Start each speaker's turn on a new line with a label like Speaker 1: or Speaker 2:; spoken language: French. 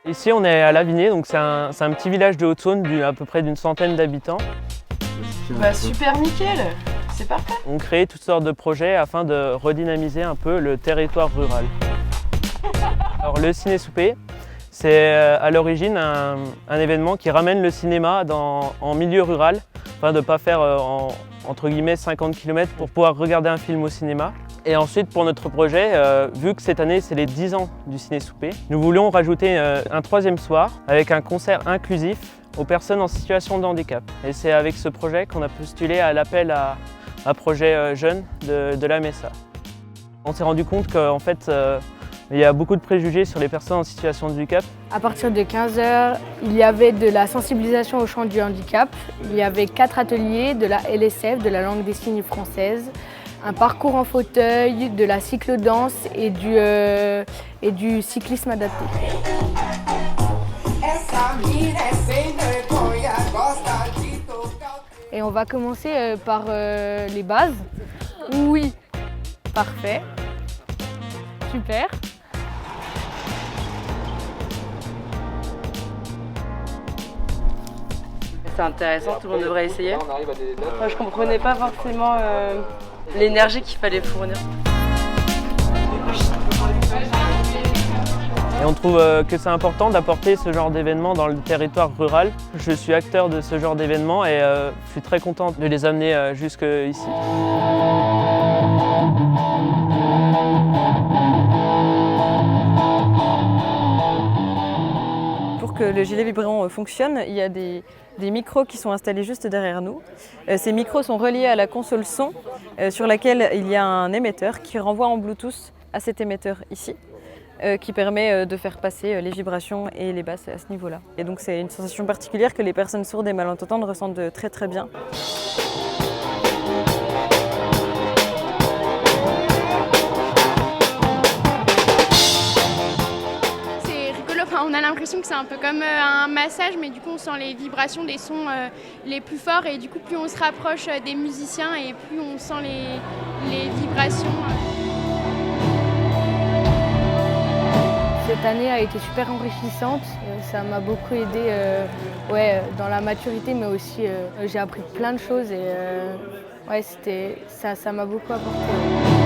Speaker 1: Ici, on est à Lavigné, donc c'est un petit village de Haute-Saône à peu près d'une centaine d'habitants.
Speaker 2: Bah super nickel, c'est parfait.
Speaker 1: On crée toutes sortes de projets afin de redynamiser un peu le territoire rural. Alors le ciné-souper, c'est à l'origine un événement qui ramène le cinéma en milieu rural, afin de ne pas faire entre guillemets 50 km pour pouvoir regarder un film au cinéma. Et ensuite pour notre projet, vu que cette année c'est les 10 ans du ciné-souper, nous voulions rajouter un troisième soir avec un concert inclusif aux personnes en situation de handicap. Et c'est avec ce projet qu'on a postulé à l'appel à projet jeunes de la MESA. On s'est rendu compte qu'en fait, il y a beaucoup de préjugés sur les personnes en situation de handicap.
Speaker 3: À partir de 15 h, il y avait de la sensibilisation au champ du handicap. Il y avait 4 ateliers de la LSF, de la langue des signes française, un parcours en fauteuil, de la cyclodance et du cyclisme adapté. Et on va commencer par les bases. Oui, parfait, super.
Speaker 2: C'est intéressant, tout le monde devrait essayer. Moi, je comprenais pas forcément l'énergie qu'il fallait fournir.
Speaker 1: Et on trouve que c'est important d'apporter ce genre d'événement dans le territoire rural. Je suis acteur de ce genre d'événement et je suis très content de les amener jusque ici.
Speaker 4: Pour que le gilet vibrant fonctionne, il y a des micros qui sont installés juste derrière nous. Ces micros sont reliés à la console son sur laquelle il y a un émetteur qui renvoie en Bluetooth à cet émetteur ici, qui permet de faire passer les vibrations et les basses à ce niveau-là. Et donc c'est une sensation particulière que les personnes sourdes et malentendantes ressentent très très bien.
Speaker 5: On a l'impression que c'est un peu comme un massage, mais du coup on sent les vibrations des sons les plus forts et du coup plus on se rapproche des musiciens et plus on sent les vibrations.
Speaker 3: Cette année a été super enrichissante, ça m'a beaucoup aidé dans la maturité, mais aussi j'ai appris plein de choses et ça m'a beaucoup apporté.